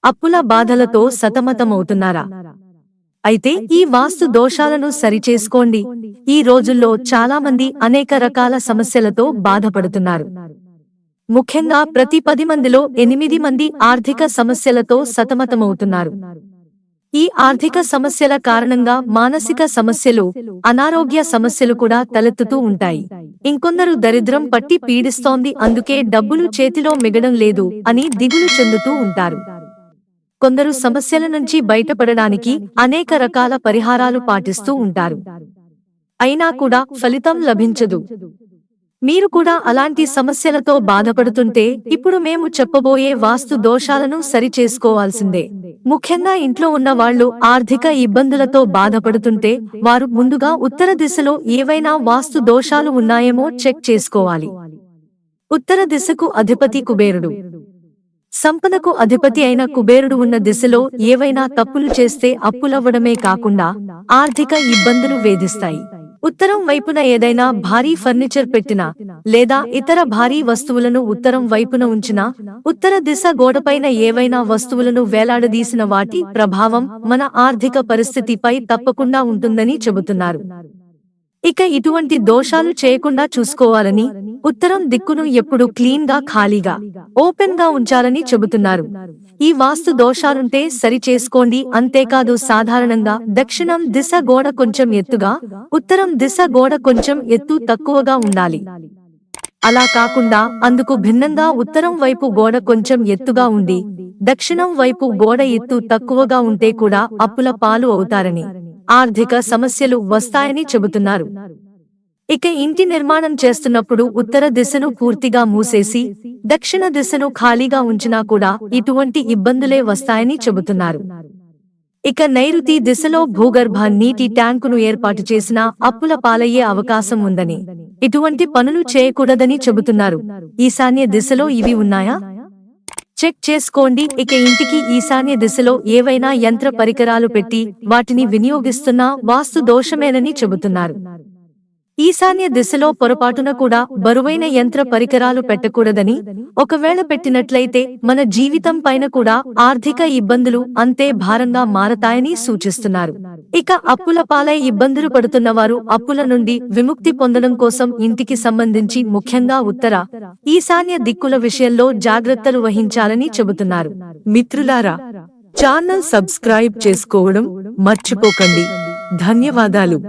అప్పుల బాధలతో సతమతమవుతున్నారా? అయితే ఈ వాస్తు దోషాలను సరిచేసుకోండి. ఈ రోజుల్లో చాలామంది అనేక రకాల సమస్యలతో బాధపడుతున్నారు. ముఖ్యంగా ప్రతి 10 మందిలో 8 మంది ఆర్థిక సమస్యలతో సతమతమవుతున్నారు. ఈ ఆర్థిక సమస్యల కారణంగా మానసిక సమస్యలు, అనారోగ్య సమస్యలు కూడా తలెత్తుతూ ఉంటాయి. ఇంకొందరు దరిద్రం పట్టి పీడిస్తోంది, అందుకే డబ్బులు చేతిలో మిగడం లేదు అని దిగులు చెందుతూ ఉంటారు. కొందరు సమస్యల నుంచి బయటపడడానికి అనేక రకాల పరిహారాలు పాటిస్తూ ఉంటారు. అయినా కూడా ఫలితం లభించదు. మీరు కూడా అలాంటి సమస్యలతో బాధపడుతుంటే ఇప్పుడు మేము చెప్పబోయే వాస్తు దోషాలను సరిచేసుకోవాల్సిందే. ముఖ్యంగా ఇంట్లో ఉన్న వాళ్ళు ఆర్థిక ఇబ్బందులతో బాధపడుతుంటే వారు ముందుగా ఉత్తర దిశలో ఏవైనా వాస్తు దోషాలు ఉన్నాయేమో చెక్ చేసుకోవాలి. ఉత్తర దిశకు అధిపతి కుబేరుడు. సంపదకు అధిపతి అయిన కుబేరుడు ఉన్న దిశలో ఏవైనా తప్పులు చేస్తే అప్పులవ్వడమే కాకుండా ఆర్థిక ఇబ్బందులు వేధిస్తాయి. ఉత్తరం వైపున ఏదైనా భారీ ఫర్నిచర్ పెట్టినా లేదా ఇతర భారీ వస్తువులను ఉత్తరం వైపున ఉంచినా, ఉత్తర దిశ గోడపైన ఏవైనా వస్తువులను వేలాడదీసిన వాటి ప్రభావం మన ఆర్థిక పరిస్థితిపై తప్పకుండా ఉంటుందని చెబుతున్నారు. ఇక ఇటువంటి దోషాలు చేయకుండా చూసుకోవాలని ఉత్తరం దిక్కును ఎప్పుడు క్లీన్ గా, ఖాళీగా, ఓపెన్ గా ఉంచాలని చెబుతున్నారు. ఈ వాస్తు దోషాలుంటే సరి చేసుకోండి. అంతేకాదు, సాధారణంగా దక్షిణం దిశ గోడ కొంచెం ఎత్తుగా, ఉత్తరం దిశ గోడ కొంచెం ఎత్తు తక్కువగా ఉండాలి. అలా కాకుండా అందుకు భిన్నంగా ఉత్తరం వైపు గోడ కొంచెం ఎత్తుగా ఉండి దక్షిణం వైపు గోడ ఎత్తు తక్కువగా ఉంటే కూడా అప్పుల పాలు అవుతారని, ఆర్థిక సమస్యలు వస్తాయని చెబుతున్నారు. ఇక ఇంటి నిర్మాణం చేస్తున్నప్పుడు ఉత్తర దిశను పూర్తిగా మూసేసి దక్షిణ దిశను ఖాళీగా ఉంచినా కూడా ఇటువంటి ఇబ్బందులే వస్తాయని చెబుతున్నారు. ఇక నైరుతి దిశలో భూగర్భ నీటి ట్యాంకును ఏర్పాటు చేసినా అప్పుల పాలయ్యే అవకాశం ఉందని, ఇటువంటి పనులు చేయకూడదని చెబుతున్నారు. ఈశాన్య దిశలో ఇవి ఉన్నాయా? చెక్ చేసుకోండి. ఇక ఇంటికి ఈశాన్య దిశలో ఏవైనా యంత్ర పరికరాలు పెట్టి వాటిని వినియోగిస్తున్నా వాస్తు దోషమేనని చెబుతున్నారు. ఈశాన్య దిశలో పొరపాటున కూడా బరువైన యంత్ర పరికరాలు పెట్టకూడదని, ఒకవేళ పెట్టినట్లయితే మన జీవితం పైన కూడా ఆర్థిక ఇబ్బందులు అంతే భారంగా మారతాయని సూచిస్తున్నారు. ఇక అప్పుల పాలై ఇబ్బందులు పడుతున్నవారు అప్పుల నుండి విముక్తి పొందడం కోసం ఇంటికి సంబంధించి ముఖ్యంగా ఉత్తర, ఈశాన్య దిక్కుల విషయంలో జాగ్రత్తలు వహించాలని చెబుతున్నారు. మిత్రులారా, ఛానల్ సబ్స్క్రైబ్ చేసుకోవడం మర్చిపోకండి. ధన్యవాదాలు.